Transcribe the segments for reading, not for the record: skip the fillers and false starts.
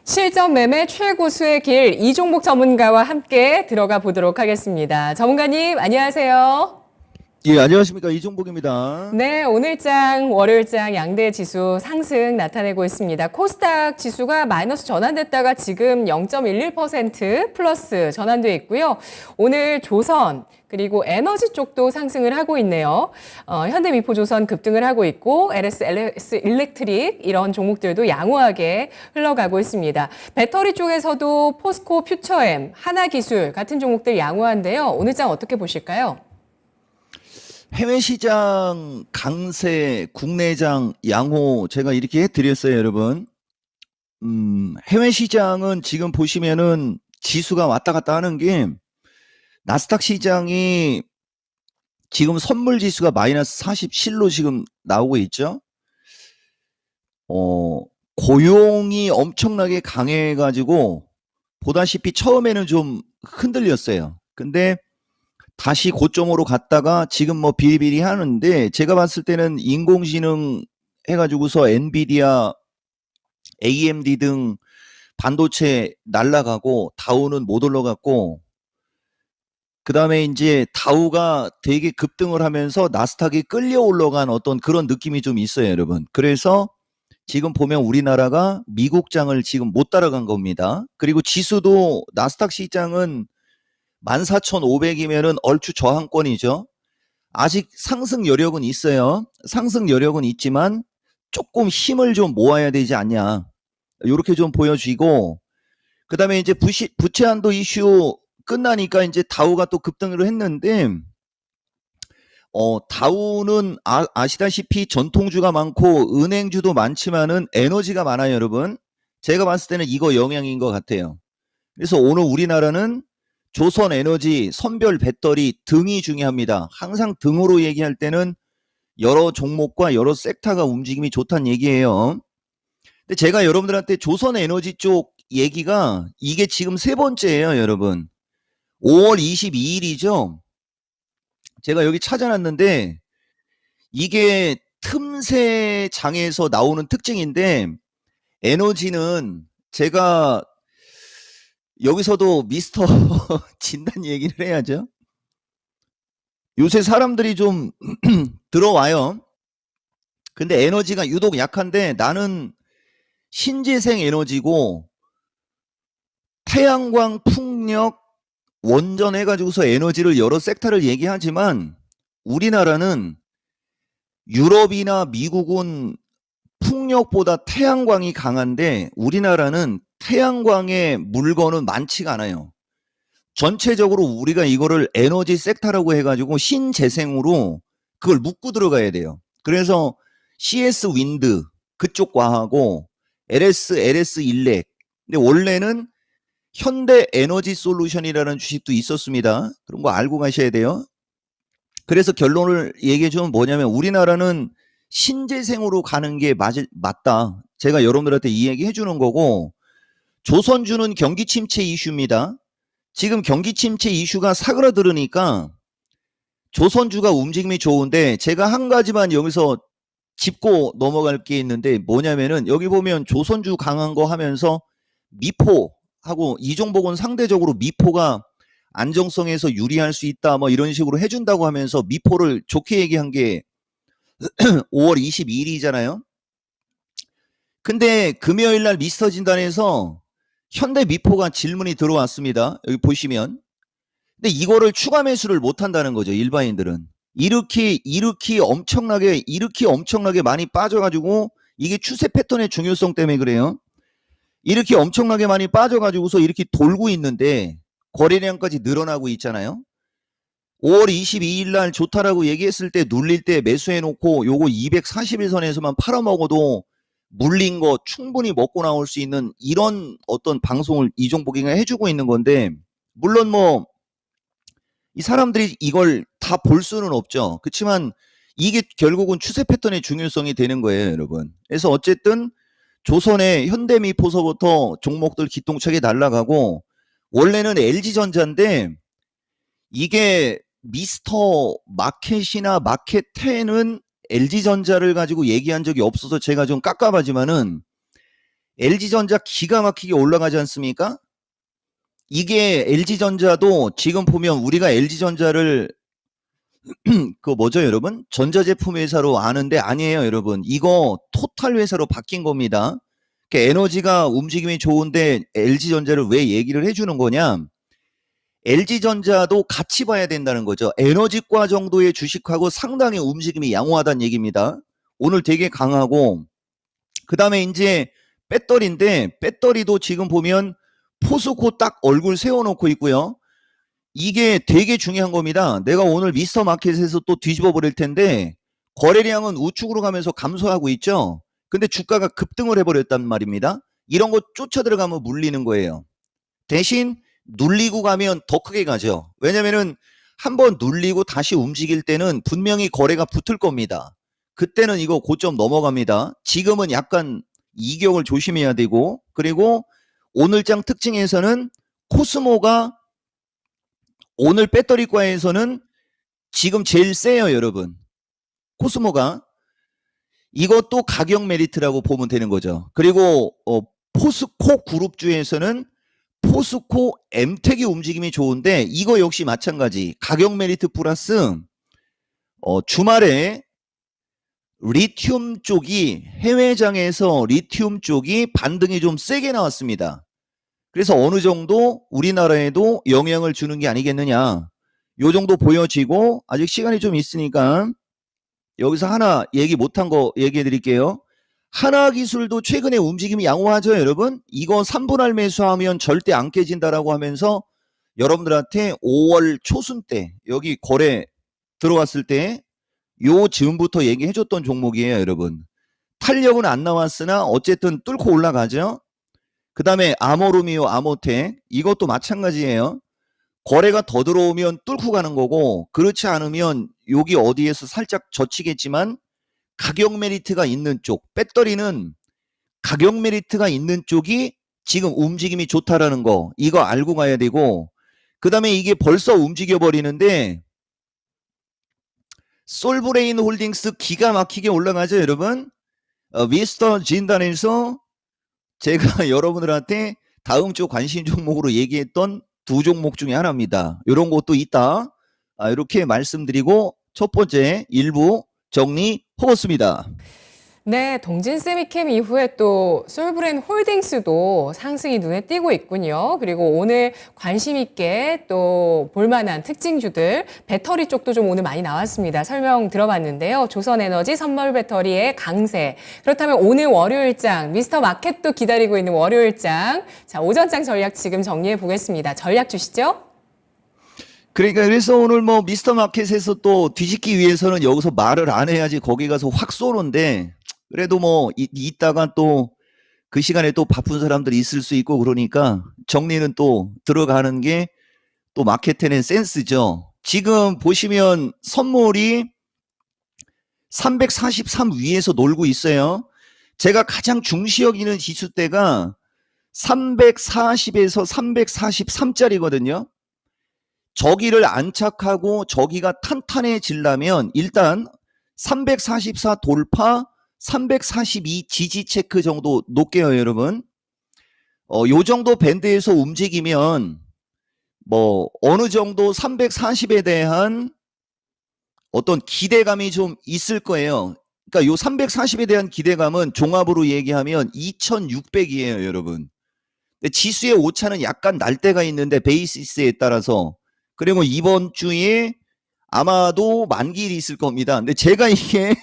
실전 매매 최고수의 길 이종복 전문가와 함께 들어가 보도록 하겠습니다. 전문가님, 안녕하세요. 예, 안녕하십니까. 이종복입니다. 네, 오늘장, 월요일장 양대 지수 상승 나타내고 있습니다. 코스닥 지수가 마이너스 전환됐다가 지금 0.11% 플러스 전환돼 있고요. 오늘 조선 그리고 에너지 쪽도 상승을 하고 있네요. 현대미포조선 급등을 하고 있고 LS 일렉트릭 이런 종목들도 양호하게 흘러가고 있습니다. 배터리 쪽에서도 포스코 퓨처엠, 하나기술 같은 종목들 양호한데요. 오늘장 어떻게 보실까요? 해외 시장 강세, 국내장 양호 제가 이렇게 해드렸어요, 여러분. 해외 시장은 지금 보시면은 지수가 왔다 갔다 하는 게 나스닥 시장이 지금 선물 지수가 마이너스 47로 지금 나오고 있죠. 고용이 엄청나게 강해가지고 보다시피 처음에는 좀 흔들렸어요. 근데 다시 고점으로 갔다가 지금 뭐 비리비리 하는데 제가 봤을 때는 인공지능 해가지고서 엔비디아, AMD 등 반도체 날라가고 다우는 못 올라갔고 그 다음에 이제 다우가 되게 급등을 하면서 나스닥이 끌려 올라간 어떤 그런 느낌이 좀 있어요, 여러분. 그래서 지금 보면 우리나라가 미국장을 지금 못 따라간 겁니다. 그리고 지수도 나스닥 시장은 14,500이면은 얼추 저항권이죠. 아직 상승 여력은 있어요. 상승 여력은 있지만 조금 힘을 좀 모아야 되지 않냐. 이렇게 좀 보여지고 그다음에 이제 부채 한도 이슈 끝나니까 이제 다우가 또 급등을 했는데 다우는 아시다시피 전통주가 많고 은행주도 많지만은 에너지가 많아요, 여러분. 제가 봤을 때는 이거 영향인 것 같아요. 그래서 오늘 우리나라는 조선 에너지, 선별 배터리 등이 중요합니다. 항상 등으로 얘기할 때는 여러 종목과 여러 섹터가 움직임이 좋다는 얘기예요. 근데 제가 여러분들한테 조선 에너지 쪽 얘기가 이게 지금 세 번째예요, 여러분. 5월 22일이죠. 제가 여기 찾아놨는데 이게 틈새 장에서 나오는 특징인데 에너지는 제가 여기서도 미스터 진단 얘기를 해야죠. 요새 사람들이 좀 들어와요. 근데 에너지가 유독 약한데 나는 신재생 에너지고 태양광, 풍력, 원전 해가지고서 에너지를 여러 섹터를 얘기하지만 우리나라는 유럽이나 미국은 풍력보다 태양광이 강한데 우리나라는 태양광의 물건은 많지가 않아요. 전체적으로 우리가 이거를 에너지 섹터라고 해가지고 신재생으로 그걸 묶고 들어가야 돼요. 그래서 CS 윈드 그쪽 과하고 LS 일렉. 근데 원래는 현대 에너지 솔루션이라는 주식도 있었습니다. 그런 거 알고 가셔야 돼요. 그래서 결론을 얘기해 주면 뭐냐면 우리나라는 신재생으로 가는 게 맞다. 제가 여러분들한테 이 얘기 해주는 거고 조선주는 경기 침체 이슈입니다. 지금 경기 침체 이슈가 사그라들으니까 조선주가 움직임이 좋은데 제가 한 가지만 여기서 짚고 넘어갈 게 있는데 뭐냐면은 여기 보면 조선주 강한 거 하면서 미포하고 이종복은 상대적으로 미포가 안정성에서 유리할 수 있다 뭐 이런 식으로 해준다고 하면서 미포를 좋게 얘기한 게 5월 22일이잖아요. 근데 금요일 날 미스터 진단에서 현대 미포가 질문이 들어왔습니다. 여기 보시면. 근데 이거를 추가 매수를 못 한다는 거죠, 일반인들은. 이렇게 엄청나게 많이 빠져가지고 이게 추세 패턴의 중요성 때문에 그래요. 이렇게 엄청나게 많이 빠져가지고서 이렇게 돌고 있는데 거래량까지 늘어나고 있잖아요. 5월 22일 날 좋다라고 얘기했을 때 눌릴 때 매수해놓고 요거 241선에서만 팔아먹어도 물린 거 충분히 먹고 나올 수 있는 이런 어떤 방송을 이종복이가 해주고 있는 건데 물론 뭐 이 사람들이 이걸 다 볼 수는 없죠. 그렇지만 이게 결국은 추세 패턴의 중요성이 되는 거예요, 여러분. 그래서 어쨌든 조선의 현대미포서부터 종목들 기똥차게 날아가고 원래는 LG전자인데 이게 미스터 마켓이나 마켓10은 LG전자를 가지고 얘기한 적이 없어서 제가 좀 깝깝하지만은 LG전자 기가 막히게 올라가지 않습니까? 이게 LG전자도 지금 보면 우리가 LG전자를 그 뭐죠, 여러분? 전자제품 회사로 아는데 아니에요, 여러분. 이거 토탈 회사로 바뀐 겁니다. 에너지가 움직임이 좋은데 LG전자를 왜 얘기를 해주는 거냐? LG전자도 같이 봐야 된다는 거죠. 에너지과 정도의 주식하고 상당히 움직임이 양호하다는 얘기입니다. 오늘 되게 강하고, 그 다음에 이제 배터리인데, 배터리도 지금 보면 포스코 딱 얼굴 세워놓고 있고요. 이게 되게 중요한 겁니다. 내가 오늘 미스터 마켓에서 또 뒤집어 버릴 텐데, 거래량은 우측으로 가면서 감소하고 있죠. 근데 주가가 급등을 해버렸단 말입니다. 이런 거 쫓아 들어가면 물리는 거예요. 대신 눌리고 가면 더 크게 가죠. 왜냐면은 한번 눌리고 다시 움직일 때는 분명히 거래가 붙을 겁니다. 그때는 이거 고점 넘어갑니다. 지금은 약간 이격을 조심해야 되고, 그리고 오늘장 특징에서는 코스모가 오늘 배터리과에서는 지금 제일 세요, 여러분. 코스모가. 이것도 가격 메리트라고 보면 되는 거죠. 그리고 포스코 그룹주에서는 포스코 엠텍의 움직임이 좋은데 이거 역시 마찬가지. 가격 메리트 플러스 주말에 리튬 쪽이 해외장에서 리튬 쪽이 반등이 좀 세게 나왔습니다. 그래서 어느 정도 우리나라에도 영향을 주는 게 아니겠느냐. 요 정도 보여지고 아직 시간이 좀 있으니까 여기서 하나 얘기 못한 거 얘기해 드릴게요. 하나기술도 최근에 움직임이 양호하죠, 여러분? 이거 3분할 매수하면 절대 안 깨진다라고 하면서 여러분들한테 5월 초순 때 여기 거래 들어왔을 때 요 즈음부터 얘기해 줬던 종목이에요, 여러분. 탄력은 안 나왔으나 어쨌든 뚫고 올라가죠. 그 다음에 아모르미오, 아모텍 이것도 마찬가지예요. 거래가 더 들어오면 뚫고 가는 거고 그렇지 않으면 여기 어디에서 살짝 젖히겠지만 가격 메리트가 있는 쪽, 배터리는 가격 메리트가 있는 쪽이 지금 움직임이 좋다라는 거 이거 알고 가야 되고, 그 다음에 이게 벌써 움직여 버리는데 솔브레인 홀딩스 기가 막히게 올라가죠, 여러분. 미스터 진단에서 제가 여러분들한테 다음 주 관심 종목으로 얘기했던 두 종목 중에 하나입니다. 이런 것도 있다. 이렇게 말씀드리고 첫 번째 일부 정리하겠습니다. 네, 동진 세미캠 이후에 또 솔브랜 홀딩스도 상승이 눈에 띄고 있군요. 그리고 오늘 관심 있게 또 볼만한 특징주들, 배터리 쪽도 좀 오늘 많이 나왔습니다. 설명 들어봤는데요. 조선에너지 선물 배터리의 강세. 그렇다면 오늘 월요일장, 미스터 마켓도 기다리고 있는 월요일장. 자, 오전장 전략 지금 정리해 보겠습니다. 전략 주시죠. 그러니까 그래서 오늘 뭐 미스터 마켓에서 또 뒤집기 위해서는 여기서 말을 안 해야지 거기 가서 확 쏘는데, 그래도 뭐 이따가 또 그 시간에 또 바쁜 사람들이 있을 수 있고 그러니까 정리는 또 들어가는 게 또 마켓에는 센스죠. 지금 보시면 선물이 343 위에서 놀고 있어요. 제가 가장 중시 여기는 지수대가 340에서 343짜리거든요. 저기를 안착하고 저기가 탄탄해지려면 일단 344 돌파, 342 지지 체크 정도 놓게요, 여러분. 요 정도 밴드에서 움직이면 뭐 어느 정도 340에 대한 어떤 기대감이 좀 있을 거예요. 그러니까 요 340에 대한 기대감은 종합으로 얘기하면 2600이에요, 여러분. 근데 지수의 오차는 약간 날 때가 있는데 베이시스에 따라서, 그리고 이번 주에 아마도 만기일이 있을 겁니다. 근데 제가 이게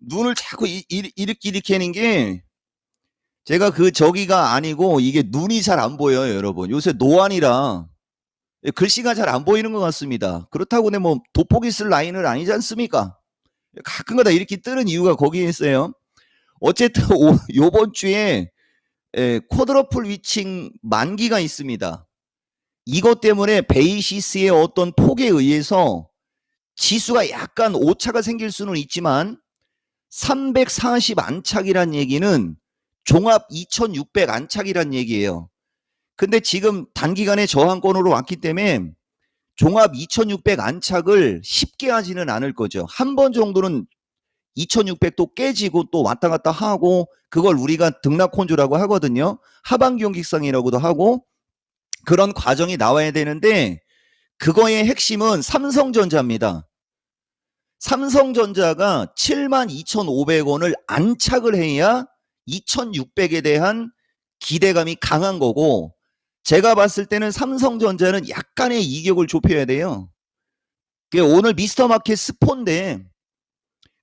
눈을 자꾸 이렇게 하는 게 제가 저기가 아니고 이게 눈이 잘 안 보여요, 여러분. 요새 노안이라 글씨가 잘 안 보이는 것 같습니다. 그렇다고 뭐 돋보기 쓸 라인은 아니지 않습니까? 가끔가다 이렇게 뜨는 이유가 거기에 있어요. 어쨌든 요번 주에 쿼드러플 위칭 만기가 있습니다. 이것 때문에 베이시스의 어떤 폭에 의해서 지수가 약간 오차가 생길 수는 있지만 340 안착이란 얘기는 종합 2600 안착이란 얘기예요. 근데 지금 단기간에 저항권으로 왔기 때문에 종합 2600 안착을 쉽게 하지는 않을 거죠. 한 번 정도는 2600도 깨지고 또 왔다 갔다 하고 그걸 우리가 등락혼조라고 하거든요. 하반기 경직성이라고도 하고 그런 과정이 나와야 되는데 그거의 핵심은 삼성전자입니다. 삼성전자가 72,500원을 안착을 해야 2,600에 대한 기대감이 강한 거고 제가 봤을 때는 삼성전자는 약간의 이격을 좁혀야 돼요. 오늘 미스터마켓 스포인데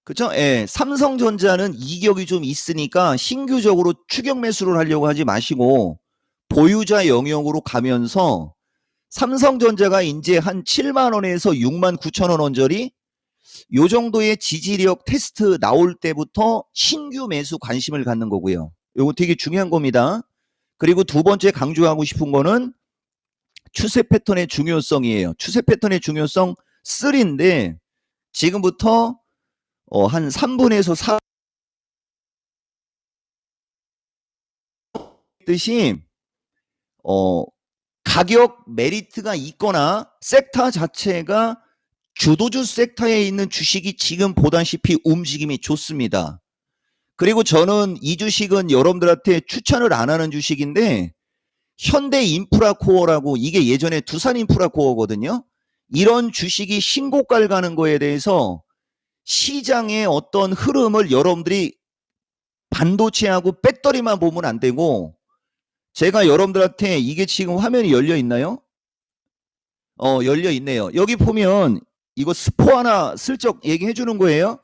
그렇죠? 예, 삼성전자는 이격이 좀 있으니까 신규적으로 추격 매수를 하려고 하지 마시고 보유자 영역으로 가면서 삼성전자가 이제 한 7만 원에서 6만 9천 원 언저리 요 정도의 지지력 테스트 나올 때부터 신규 매수 관심을 갖는 거고요. 요거 되게 중요한 겁니다. 그리고 두 번째 강조하고 싶은 거는 추세 패턴의 중요성이에요. 추세 패턴의 중요성 3인데 지금부터 한 3분에서 4 뜻이 가격 메리트가 있거나 섹터 자체가 주도주 섹터에 있는 주식이 지금 보다시피 움직임이 좋습니다. 그리고 저는 이 주식은 여러분들한테 추천을 안 하는 주식인데 현대인프라코어라고 이게 예전에 두산인프라코어거든요. 이런 주식이 신고가를 가는 거에 대해서 시장의 어떤 흐름을 여러분들이 반도체하고 배터리만 보면 안 되고 제가 여러분들한테 이게 지금 화면이 열려 있나요? 열려 있네요. 여기 보면 이거 스포 하나 슬쩍 얘기해 주는 거예요.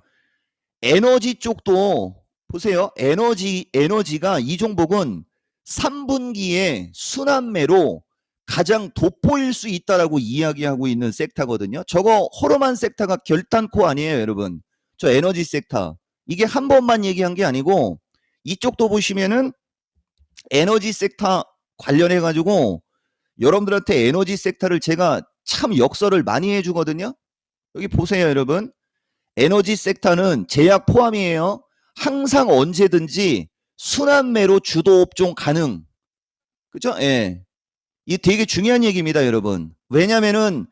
에너지 쪽도 보세요. 에너지가 이 종목은 3분기에 순환매로 가장 돋보일 수 있다라고 이야기하고 있는 섹터거든요. 저거 허름한 섹터가 결단코 아니에요, 여러분. 저 에너지 섹터. 이게 한 번만 얘기한 게 아니고 이쪽도 보시면은 에너지 섹터 관련해 가지고 여러분들한테 에너지 섹터를 제가 참 역설을 많이 해주거든요. 여기 보세요, 여러분. 에너지 섹터는 제약 포함이에요. 항상 언제든지 순환매로 주도 업종 가능. 그죠? 예. 이 되게 중요한 얘기입니다, 여러분. 왜냐면은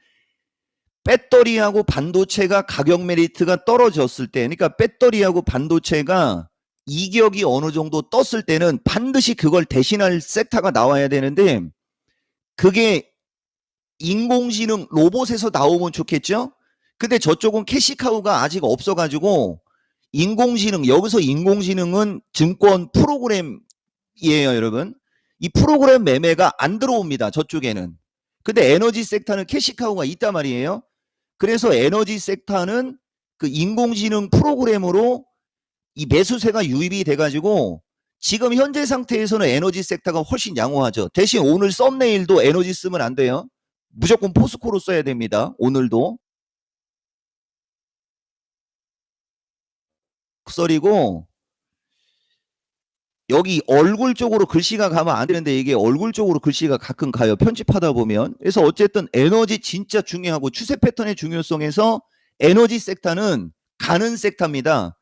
배터리하고 반도체가 가격 메리트가 떨어졌을 때, 그러니까 배터리하고 반도체가 이격이 어느 정도 떴을 때는 반드시 그걸 대신할 섹터가 나와야 되는데 그게 인공지능 로봇에서 나오면 좋겠죠? 근데 저쪽은 캐시카우가 아직 없어가지고 인공지능, 여기서 인공지능은 증권 프로그램이에요, 여러분. 이 프로그램 매매가 안 들어옵니다, 저쪽에는. 근데 에너지 섹터는 캐시카우가 있단 말이에요. 그래서 에너지 섹터는 그 인공지능 프로그램으로 이 매수세가 유입이 돼가지고 지금 현재 상태에서는 에너지 섹터가 훨씬 양호하죠. 대신 오늘 썸네일도 에너지 쓰면 안 돼요. 무조건 포스코로 써야 됩니다. 오늘도. 썰이고 여기 얼굴 쪽으로 글씨가 가면 안 되는데 이게 얼굴 쪽으로 글씨가 가끔 가요. 편집하다 보면. 그래서 어쨌든 에너지 진짜 중요하고 추세 패턴의 중요성에서 에너지 섹터는 가는 섹터입니다.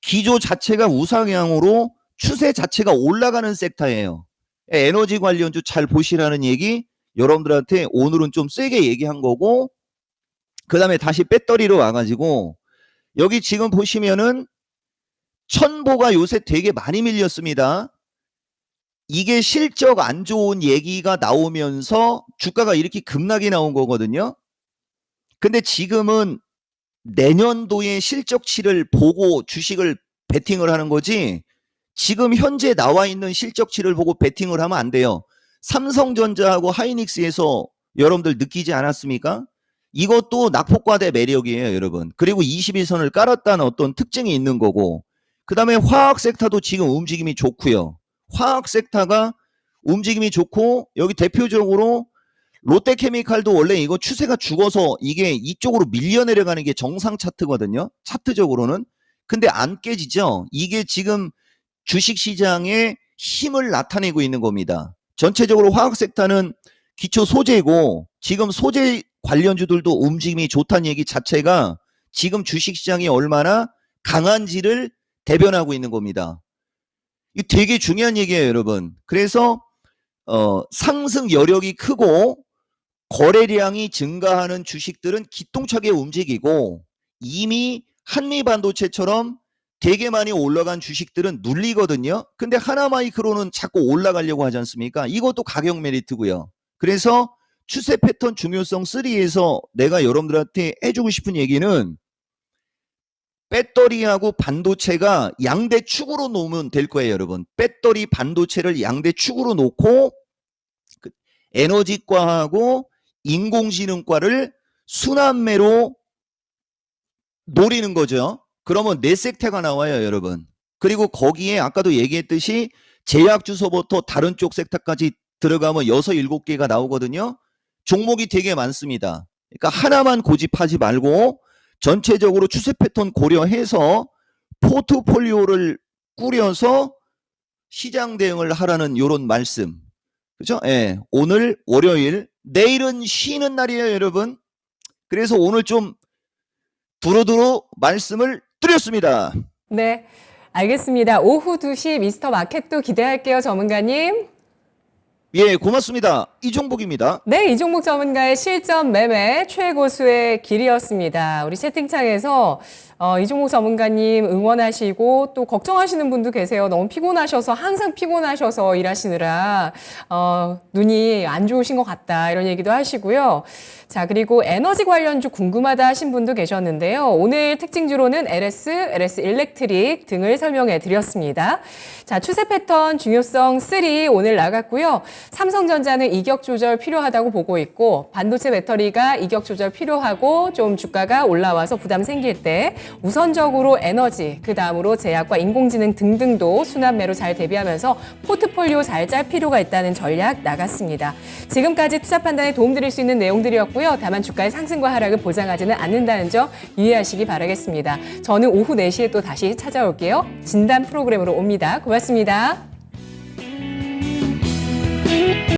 기조 자체가 우상향으로 추세 자체가 올라가는 섹터예요. 에너지 관련주 잘 보시라는 얘기 여러분들한테 오늘은 좀 세게 얘기한 거고 그 다음에 다시 배터리로 와가지고 여기 지금 보시면은 천보가 요새 되게 많이 밀렸습니다. 이게 실적 안 좋은 얘기가 나오면서 주가가 이렇게 급락이 나온 거거든요. 근데 지금은 내년도의 실적치를 보고 주식을 베팅을 하는 거지 지금 현재 나와 있는 실적치를 보고 베팅을 하면 안 돼요. 삼성전자하고 하이닉스에서 여러분들 느끼지 않았습니까? 이것도 낙폭과대 매력이에요, 여러분. 그리고 21선을 깔았다는 어떤 특징이 있는 거고 그 다음에 화학 섹터도 지금 움직임이 좋고요. 화학 섹터가 움직임이 좋고 여기 대표적으로 롯데케미칼도 원래 이거 추세가 죽어서 이게 이쪽으로 밀려 내려가는 게 정상 차트거든요. 차트적으로는. 근데 안 깨지죠. 이게 지금 주식시장의 힘을 나타내고 있는 겁니다. 전체적으로 화학 섹터는 기초 소재고 지금 소재 관련주들도 움직임이 좋다는 얘기 자체가 지금 주식시장이 얼마나 강한지를 대변하고 있는 겁니다. 이게 되게 중요한 얘기예요, 여러분. 그래서 상승 여력이 크고 거래량이 증가하는 주식들은 기똥차게 움직이고 이미 한미반도체처럼 되게 많이 올라간 주식들은 눌리거든요. 근데 하나마이크로는 자꾸 올라가려고 하지 않습니까? 이것도 가격 메리트고요. 그래서 추세 패턴 중요성 3에서 내가 여러분들한테 해주고 싶은 얘기는 배터리하고 반도체가 양대 축으로 놓으면 될 거예요, 여러분. 배터리, 반도체를 양대 축으로 놓고 에너지과하고 인공지능과를 순환매로 노리는 거죠. 그러면 네 섹터가 나와요, 여러분. 그리고 거기에 아까도 얘기했듯이 제약주서부터 다른 쪽 섹터까지 들어가면 6, 7개가 나오거든요. 종목이 되게 많습니다. 그러니까 하나만 고집하지 말고 전체적으로 추세 패턴 고려해서 포트폴리오를 꾸려서 시장 대응을 하라는 이런 말씀. 그죠? 예. 오늘 월요일, 내일은 쉬는 날이에요, 여러분. 그래서 오늘 좀 두루두루 말씀을 드렸습니다. 네, 알겠습니다. 오후 2시 미스터 마켓도 기대할게요, 전문가님. 예, 고맙습니다. 이종복입니다. 네, 이종목 전문가의 실전 매매 최고수의 길이었습니다. 우리 채팅창에서 이종목 전문가님 응원하시고 또 걱정하시는 분도 계세요. 너무 피곤하셔서 항상 피곤하셔서 일하시느라 눈이 안 좋으신 것 같다 이런 얘기도 하시고요. 자, 그리고 에너지 관련주 궁금하다 하신 분도 계셨는데요. 오늘 특징주로는 LS 일렉트릭 등을 설명해 드렸습니다. 자, 추세 패턴 중요성 3 오늘 나갔고요. 삼성전자는 이격 조절 필요하다고 보고 있고 반도체 배터리가 이격 조절 필요하고 좀 주가가 올라와서 부담 생길 때 우선적으로 에너지, 그 다음으로 제약과 인공지능 등등도 순환매로 잘 대비하면서 포트폴리오 잘 짤 필요가 있다는 전략 나갔습니다. 지금까지 투자 판단에 도움드릴 수 있는 내용들이었고요. 다만 주가의 상승과 하락을 보장하지는 않는다는 점 이해하시기 바라겠습니다. 저는 오후 4시에 또 다시 찾아올게요. 진단 프로그램으로 옵니다. 고맙습니다.